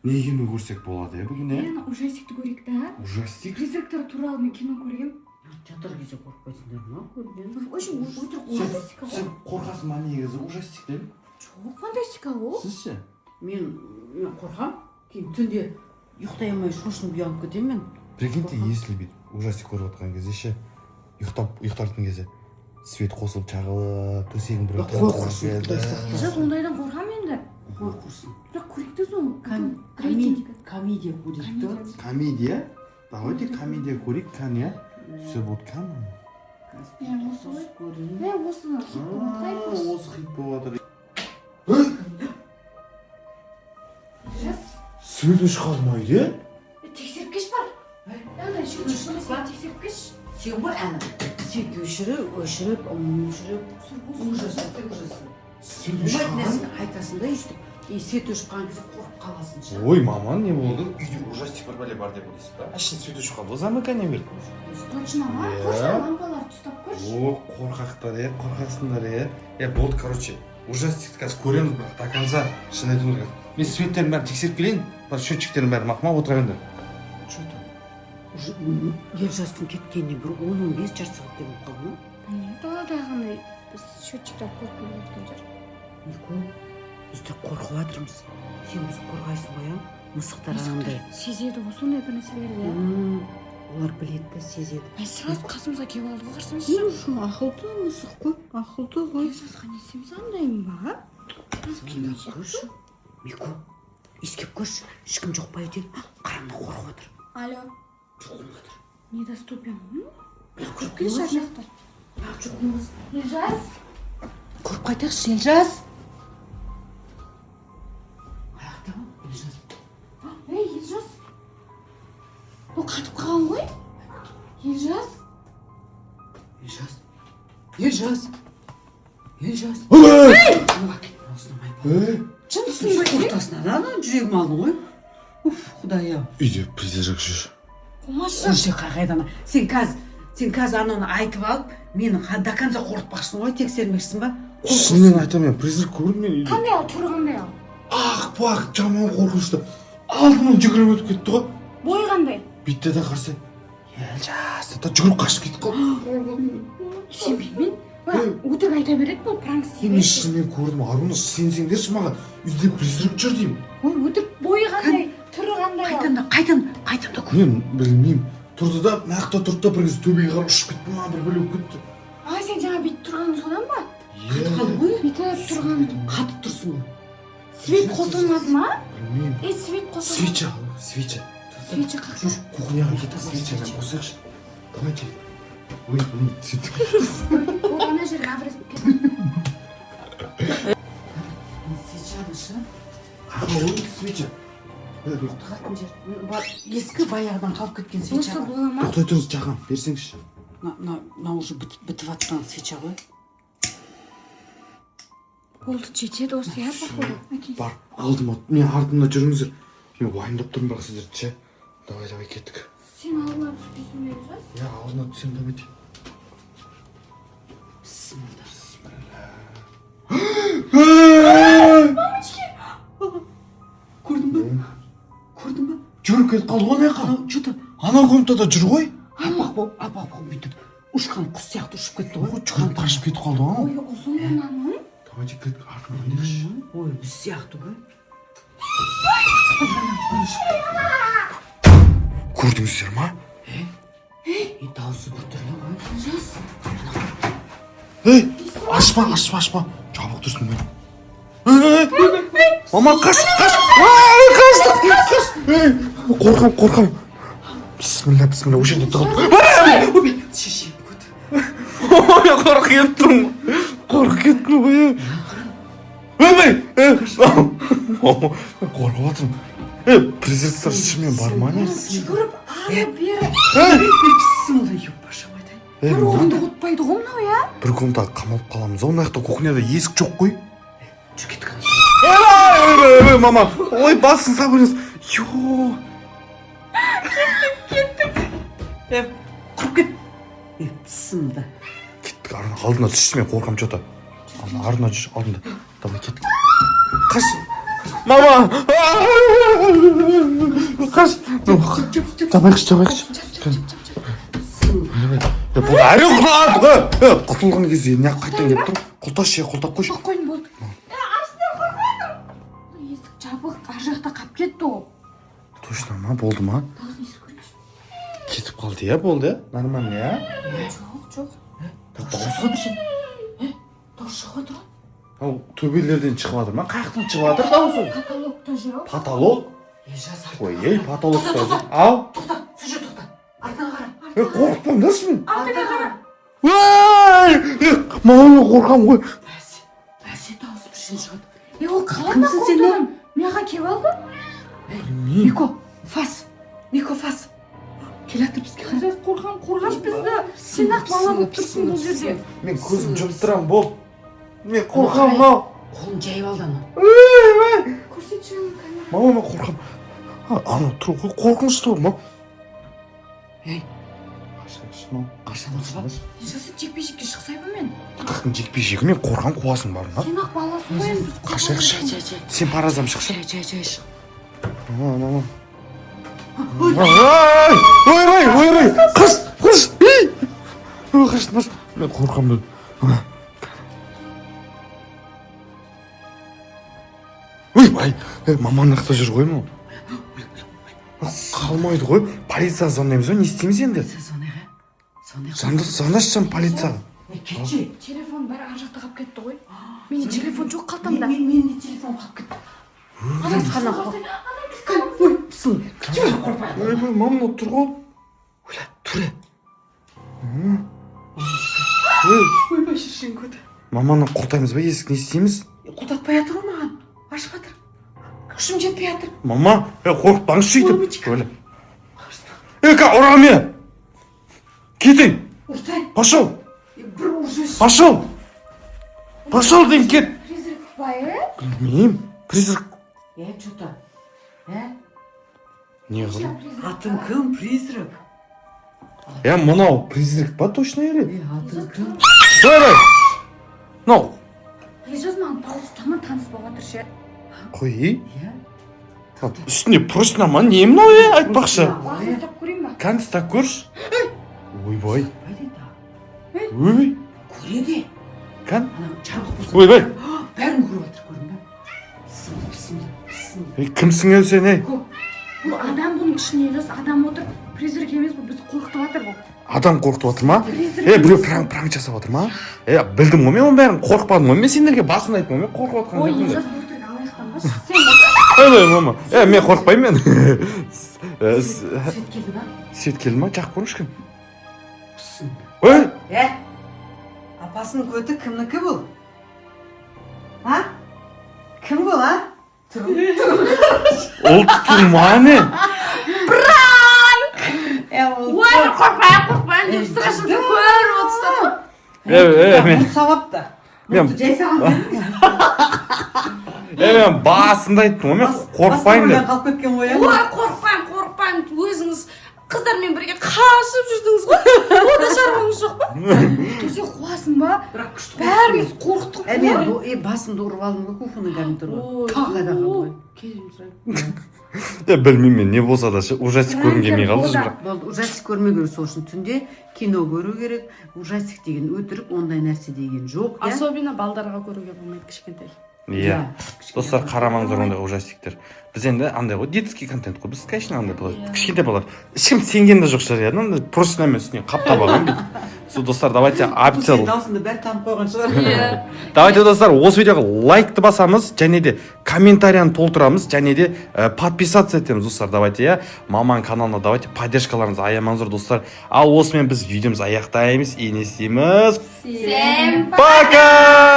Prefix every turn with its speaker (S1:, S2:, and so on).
S1: Не кино көрсек болады, бүгін,
S2: Мен ужастикті көрейік та.
S1: Ужастик?
S2: Призрактар туралы мен кино көргем.
S3: Жатыр кезде қорықпайсыңдар ма?
S2: Очень өтірік ужастика
S1: Сен
S2: ғой.
S1: қорқасың ма негізі ужастиктен?
S2: Жоқ, фантастика ол.
S1: Сіз ше?
S3: Мен қорқам. Кейін түнде ұйықтай алмай шошынып ұялып кетемін мен.
S1: Прикиньте, если бүйтіп ужастик көріп отқан кезде ше, ұйықтайтын кезде свет қосылып жағылып, төсегің бір
S3: Қорқырсың, құдай сақтасын.
S2: Жас ондайдан қорқам енді.
S3: Қорқырсың.
S2: Бірақ көрейік те сол.
S3: Комедия көрейік те.
S1: Комедия? Давайте комедия көрейік, Каня. Все будет кәм.
S2: Осы қайпыз.
S1: Осы хит болады.
S2: Жас.
S1: Свет өшіп қалмайды?
S2: Тексерткіш бар. Андай тексерткіш.
S3: Сен ғой әні. Свет өшіріп, ужас.
S1: Свет өшіп
S3: Болмайтын
S1: қалған?
S3: нәрсені айтасың да өйстіп. Свет өшіп қалған кезде қорқып қаласың ше.
S1: Ой, маман, не болды? Үйде ужастик бір бәле бар деп ойлайсыз ба? Әшейін свет өшіп қалды, замыкание бер.
S2: Точно ма? Көрші лампаларды ұстап көрші.
S1: О, қорқақтар, қорқасыңдар, болды, короче, ужастикті қазір көреміз, бірақ до конца шын айтуым керек. Мен светтерін бәрін тексеріп келейін, бар счетчиктерін бәрін мақмап отыра беріңдер.
S3: Что-то уже Елжастың кеткеніне бір 10-15 жарты сағат деп қалды ма?
S2: Даладағындай біз счетчиктен көріп келіп өткен жер.
S3: Никол, біздер қорқып жатырмыз. Сен бізді қорғайсың ғой, мысықтар анандай.
S2: Сезеді ғой сондай бір нәрселерді.
S3: Олар біледі де сезеді.
S2: Сразу қасымызға келіп алды ғой, қарсаңшы.
S3: Сен үшін ақылды мысық қой, ақылды ғой.
S2: Жасқа не істейміз андаймын ба?
S3: Көрші, Мико, ескеп көрші, ешкім жоқ па үйде? Қараңда қорқып отыр.
S2: Алло,
S3: Жоқ жатыр.
S2: недоступен. Біз көріп келші ар жақта.
S3: Жоқ болмас.
S2: Елжас.
S3: Көріп қайтайықшы, Елжас. Аяқта ма, Елжас?
S2: Ей, Елжас. Бұл қатып қалған ғой? Елжас.
S3: Елжас.
S2: Жындысың ба сен?
S3: Ортасынан жүрегім алдың ғой. Құдай-ау.
S1: Үйде призрак жүр.
S2: Қомашы.
S3: Қойшы қағайдана. Сен қазір ананы айтып алып, мені до конца қорқытпақсың ғой, тексермекшісің ба?
S1: Шынымен айтамын, мен призрак көрдім мен үйде.
S2: Қандай ал, түрі қандай ал?
S1: Ақ, жаман қорқынышты. Алдымнан жүгіріп өтіп кетті ғой.
S2: Бойы қандай?
S1: Бүйтті де қарсы. Елжас, та жүгіріп қашып кетіп қалды.
S2: Сенбеймін. Өтірік айта береді бұл пранк
S1: Мен
S2: істейді.
S1: шынымен көрдім, Аруна, сенсеңдерші маған. Үйде призрак жүр деймін.
S2: Ой, өтірік бойы қандай? Түрі қандай ал?
S3: Қайтамда көр.
S1: Мен білмеймін. Тұрды да, мақта тұрды да бір кез төбеге қарап ұшып кетті ма, бір бөлек кетті.
S2: Сен жаңа бүйтіп тұрғаның содан ба?
S3: Қалды ғой.
S2: Бүйтіп тұрған.
S3: Қатып тұрсың ғой.
S2: Свет қосылмады ма?
S1: Білмеймін.
S2: Свет қосылмады.
S1: Свеча.
S2: Свеча как?
S1: Жүр, кухняға кетіп свечадан қосайықшы. Давайте. Ой, сөйтіп.
S2: Ол ана жерге адрес кетті.
S3: Свечаны шы.
S1: Ой, свеча.
S3: Тұратын жер. Ескі баяғыдан қалып кеткен свеча.
S2: Осы бола ма?
S1: Тоқтай тұрыңыз, жағам, берсеңізші.
S3: Мына уже бітіп жатқан свеча ғой.
S2: Болды, жетеді осы я походу.
S1: Бар, алдыма, мен артымда жүріңіздер. Мен уайымдап тұрмын бірақ сіздерді ше. Давай, кеттік.
S2: Сен алдына түспейсің бе жас?
S1: Я, алдына түсем, давайте.
S3: Көрдің бе?
S1: Жүріп кетіп қалды ғой ана
S3: Что-то
S1: Ана комнатада жүр ғой.
S3: аппақ болып бүйтіп ұшқан құс сияқты ұшып кетті ғой.
S1: Жүгіріп қашып кетіп қалды ғой.
S2: Ой, ұзын болғаны.
S1: Давайте кеттік, артымнан неші.
S3: Ой, біз сияқты ғой.
S1: Көрдіңіздер ма?
S3: Дауысы біртүрлі ғой.
S2: Жас.
S1: Ашпа. Жабық тұрсын мен. Мама, қаш. Қорқам. Бисмилля, осы жерде тұрып.
S3: Шешем көт.
S1: Ой, қорқып кеттім ғой. Қорқып жатырмын. Призрактар шынымен бар ма не?
S2: Жүгіріп ары бері.
S3: Бисмилля, юбашым айтайын.
S2: Бір орынды ұтпайды ғой мынау я.
S1: Бір комнатаға қамалып қаламыз. Ол маяқта кухняда есік жоқ қой.
S3: Жүр кеттік.
S1: Мама, ой, басын сабырыңыз. Йоо.
S3: Құрып кет. Бисмилля.
S1: Кеттік, алдына түсші, мен қорқам что-то. Ардына жүр, алдында. Давай, кеттік. Қаш. Мама! жабайықшы. Бұл әрі құтылған кезде не қайтадан келіп тұр. Құлташ құлтап қойшы.
S2: Қойын болды. Есік жабық, ар жақта қап кетті ол.
S1: Точно ма? Болды ма?
S2: Дауысын естіп көрейінші.
S1: Кетіп қалды я, болды. Нормально я.
S2: Жоқ.
S3: Дауыс шығып отыр.
S1: Ау төбелерден шығып жатыр ма? Қаяқтан шығып жатыр дауысы?
S2: Потолокта жүр ау.
S1: Потолок?
S3: Жаз.
S1: Ой, потолокта жүр. Ау.
S3: Тоқта, сол жерде тоқта. Артына қара.
S1: Қорықпам, дұрыс мен.
S2: Артыңа қара.
S1: Мамам қорқам ғой.
S3: Бәсе дауыс бір жерден шығады.
S2: Ол қалай
S3: Кімсің сен,
S2: қорқам? Мияға келіп алды?
S3: Мико, фас. Келатыр бізге қара.
S2: Сіз қорғаш бізді. Сен ақ бала болып тұрсың бұл жерде.
S1: Мен көзім жұмып тұрам, бол. Мен қорқам, мау.
S3: Қолын жайып алды ана.
S2: Көрсетші камера.
S1: Мама, мен қорқам. Ана тұр ғой, қорқынышты ғой, мау.
S3: Қашан осы ба?
S2: Жасы жекпе-жекке шықсай ба мен?
S1: Қақтың жекпе-жегі, мен қорқам қуасың барын,
S2: Сен ақ баласың ғой енді.
S1: Қашайықшы. Сен паразам шықшы.
S3: Жай.
S1: Мама. Ой, қаш. Қаш. Мен қорқам. Ой, маман нақта жүр ғой мынау. Қалмайды ғой. Полиция звондаймыз ғой, не істейміз енді? Звондашсам полицияға.
S3: Кетші.
S2: Телефон бәрі ар жақта қалып кетті ғой. Менде телефон жоқ қалтамда.
S3: Менде телефон қалып кетті.
S1: Ой, мамын тұр ғой.
S3: Ойла, тұры. Ойбай, шешен көді.
S1: Маманы құртаймыз ба, есік не істейміз?
S3: Құлтатпай жатыр ғой маған. Ашып жатыр. Күшім жетпей жатыр.
S1: Мама, қорықпаңыз сөйтіп. Өлі. Ұрға мені. Кетің.
S3: Ұрсай.
S1: Пошел.
S3: Бір ұржыз.
S1: Пошел дейін, кет.
S2: Призрак бай,
S1: Білмеймін. Призрак.
S3: Что-то.
S1: Не ғылы?
S3: Атын кім? Призрак.
S1: Мынау призрак па точно еле?
S3: Атын кім?
S1: Давай. Мынау.
S2: Жаз маған дауысы таман таныс болып жатыр ше.
S1: Қой. Үстіне прочно ма? Не мынау айтпақшы?
S2: Басын ұстап көрейін ба?
S1: Кән ұстап көрші. Ойбай.
S3: Көреді. Көреді.
S1: Кән?
S3: Жабық болса.
S1: Ойбай.
S3: Бәрін көріп жатыр, көрдің бе? Бісміллә.
S1: Кімсің ел сен,
S2: Бұл адам бұның ішіне жаз адам отыр. Призрак емес бұл, бізді қорқытып жатыр бұл.
S1: Адам қорқытып отыр ма? Біреу пранк жасап отыр ма? Білдім ғой мен оның бәрін, қорықпадым ғой мен сендерге басын айттым ғой мен қорқып отқан
S2: Ой,
S1: жоқпын.
S2: жаз өтірік алаяқтан ба? Сен
S1: Мама, мен қорықпаймын мен.
S3: Свет келді ма?
S1: Свет келді ма? Жақ көріңші кім?
S3: Ой! Апасының көті кімнікі бұл? Кім бұл,
S1: Ол тұманы.
S2: Ой, қорқпайын деп страшно көріп отырсың.
S1: Мен
S3: сабапты.
S1: Мен
S3: Жай саған.
S1: мен басында айттым ғой мен қорықпайын деп.
S3: қалып кеткен ғой.
S2: Ой, қорқпайын. Өзіңіз қыздармен бірге қашып жүрдіңіз ғой. Ода шаруаңыз жоқ па? Сен қуасың ба? Бәріміз қорықтық қой.
S3: Мен басымды ұрып алдым ғой кухонның гарнитурға. Тағы да қалды.
S1: Білмеймін мен не болса да ужастик көргім келмей қалды бірақ.
S3: Болды, ужастик көрмеу керек, сол үшін түнде кино көру керек. Ужастик деген өтірік, ондай нәрсе деген жоқ.
S2: Особенно балдарға көруге болмайды кішкентай.
S1: Иә. Достар, қарамаңыздар ондай ужастиктер. Біз енді андай ғой, детский контент қой. Біз конечно андай болады. Кішкентай балалар. Ешкім сенген де жоқ шығар. Андай просто мен үстіне қаптап алған дейді. Сол достар, давайте обязательно.
S3: Даусында бәрі танып қойған шығар.
S1: Давайте достар, осы видеоға лайкты басамыз, және де комментарияны толтырамыз, және де подписаться етеміз достар. Давайте, маман каналына давайте поддержкаларыңызды аямаңыздар достар. Ал осымен біз видеомыз аяқтаймыз. И не істейміз.
S2: Всем
S1: Пока!